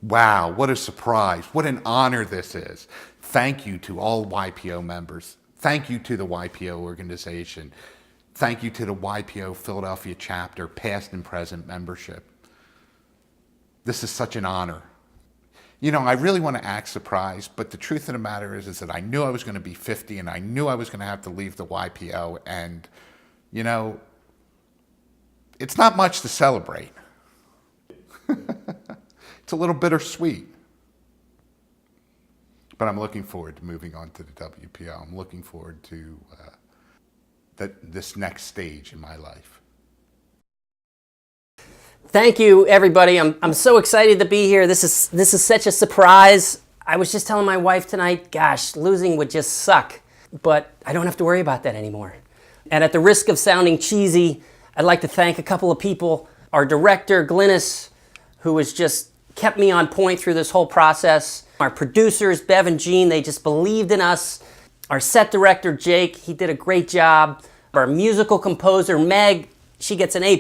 Wow, what a surprise. What an honor this is. Thank you to all YPO members. Thank you to the YPO organization. Thank you to the YPO Philadelphia chapter, past and present membership. This is such an honor. You know, I really want to act surprised, but the truth of the matter is that I knew I was going to be 50 and I knew I was going to have to leave the YPO. And, you know, it's not much to celebrate. It's a little bittersweet. But I'm looking forward to moving on to the WPO. I'm looking forward to this next stage in my life. Thank you, everybody. I'm so excited to be here. This is such a surprise. I was just telling my wife tonight, gosh, losing would just suck. But I don't have to worry about that anymore. And at the risk of sounding cheesy, I'd like to thank a couple of people. Our director, Glynis, who has just kept me on point through this whole process. Our producers, Bev and Jean, they just believed in us. Our set director, Jake, he did a great job. Our musical composer, Meg, she gets an A+.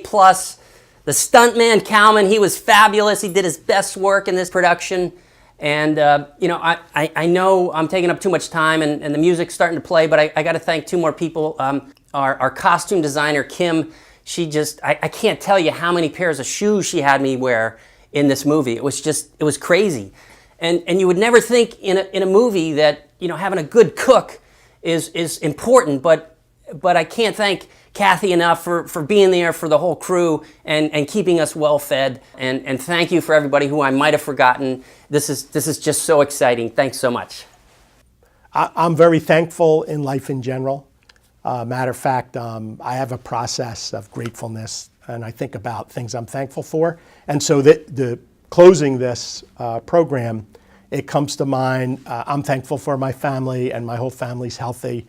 The stuntman, Calman, he was fabulous. He did his best work in this production. And, you know, I know I'm taking up too much time and the music's starting to play, but I got to thank two more people. Our costume designer, Kim, she just, I can't tell you how many pairs of shoes she had me wear in this movie. It was crazy. And you would never think in a movie that, you know, having a good cook is important, but I can't thank Kathy enough for being there for the whole crew and keeping us well fed. And thank you for everybody who I might have forgotten. This is just so exciting. Thanks so much. I'm very thankful in life in general. Matter of fact, I have a process of gratefulness, and I think about things I'm thankful for. And so the closing this program, it comes to mind, I'm thankful for my family and my whole family's healthy.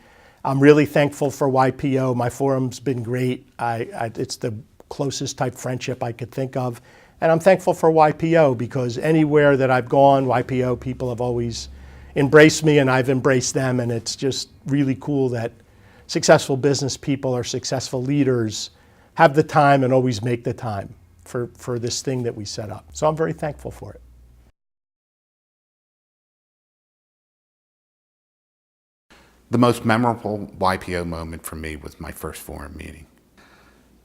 I'm really thankful for YPO. My forum's been great. It's the closest type friendship I could think of. And I'm thankful for YPO because anywhere that I've gone, YPO people have always embraced me and I've embraced them. And it's just really cool that successful business people or successful leaders have the time and always make the time for this thing that we set up. So I'm very thankful for it. The most memorable YPO moment for me was my first forum meeting.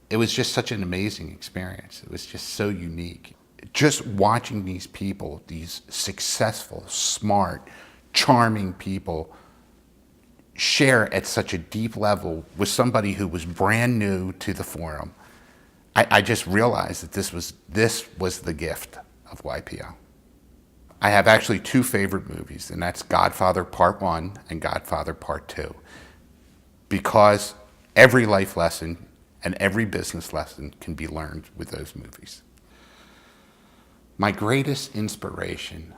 It was just such an amazing experience. It was just so unique. Just watching these people, these successful, smart, charming people, share at such a deep level with somebody who was brand new to the forum, I just realized that this was the gift of YPO. I have actually two favorite movies, and that's Godfather Part 1 and Godfather Part 2, because every life lesson and every business lesson can be learned with those movies. My greatest inspiration,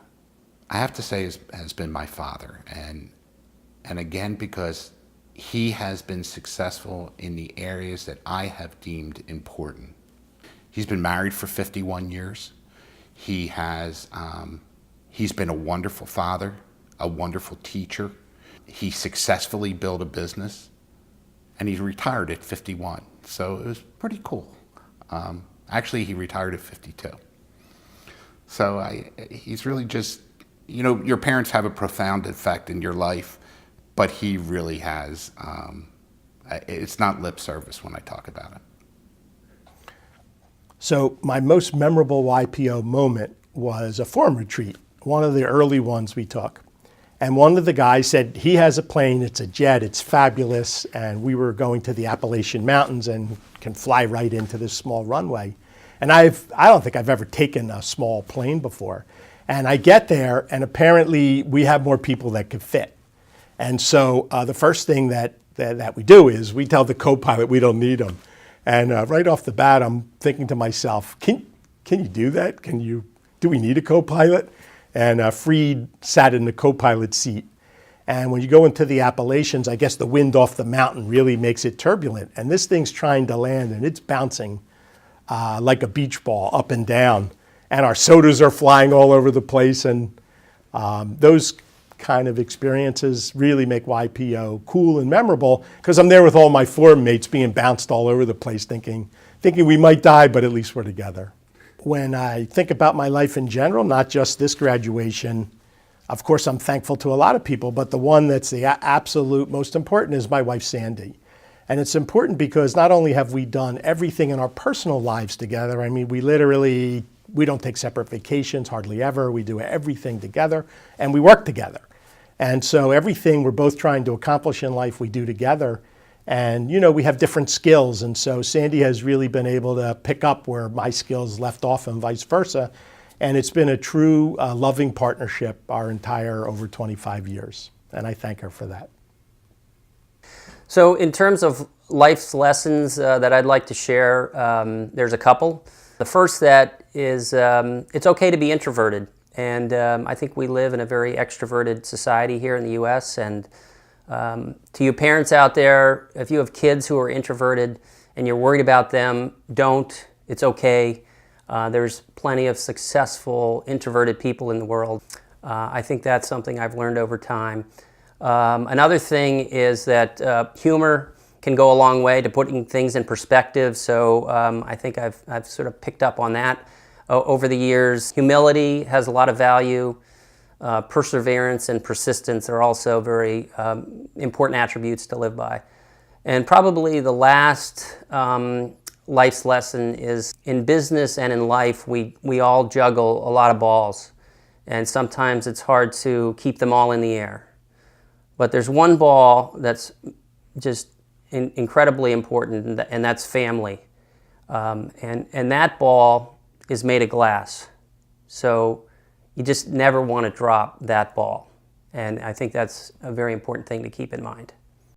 I have to say, has been my father, and again, because he has been successful in the areas that I have deemed important. He's been married for 51 years. He's been a wonderful father, a wonderful teacher. He successfully built a business, and he retired at 51. So it was pretty cool. Actually, he retired at 52. So he's really just, you know, your parents have a profound effect in your life, but he really has, it's not lip service when I talk about it. So my most memorable YPO moment was a forum retreat, one of the early ones we took. And one of the guys said, he has a plane, it's a jet, it's fabulous, and we were going to the Appalachian Mountains and can fly right into this small runway. And I don't think I've ever taken a small plane before. And I get there, and apparently we have more people that could fit. And so the first thing that we do is we tell the co-pilot we don't need him. And right off the bat, I'm thinking to myself, can you do that? Do we need a co-pilot? And Freed sat in the co-pilot seat. And when you go into the Appalachians, I guess the wind off the mountain really makes it turbulent. And this thing's trying to land, and it's bouncing like a beach ball up and down. And our sodas are flying all over the place. And those kind of experiences really make YPO cool and memorable, because I'm there with all my forum mates being bounced all over the place thinking we might die, but at least we're together. when I think about my life in general, not just this graduation, of course, I'm thankful to a lot of people, but the one that's the absolute most important is my wife, Sandy. And it's important because not only have we done everything in our personal lives together, I mean, we don't take separate vacations, hardly ever. We do everything together, and we work together. And so everything we're both trying to accomplish in life, we do together. And, you know, we have different skills. And so Sandy has really been able to pick up where my skills left off and vice versa. And it's been a true loving partnership our entire over 25 years. And I thank her for that. So in terms of life's lessons that I'd like to share, there's a couple. The first that is it's okay to be introverted. And I think we live in a very extroverted society here in the U.S. And to you parents out there, if you have kids who are introverted and you're worried about them, don't. It's okay. There's plenty of successful introverted people in the world. I think that's something I've learned over time. Another thing is that humor can go a long way to putting things in perspective. So I think I've sort of picked up on that over the years. Humility has a lot of value. Perseverance and persistence are also very important attributes to live by. And probably the last life's lesson is in business and in life, we all juggle a lot of balls. And sometimes it's hard to keep them all in the air. But there's one ball that's just incredibly important, and that's family. And that ball is made of glass. So you just never want to drop that ball. And I think that's a very important thing to keep in mind.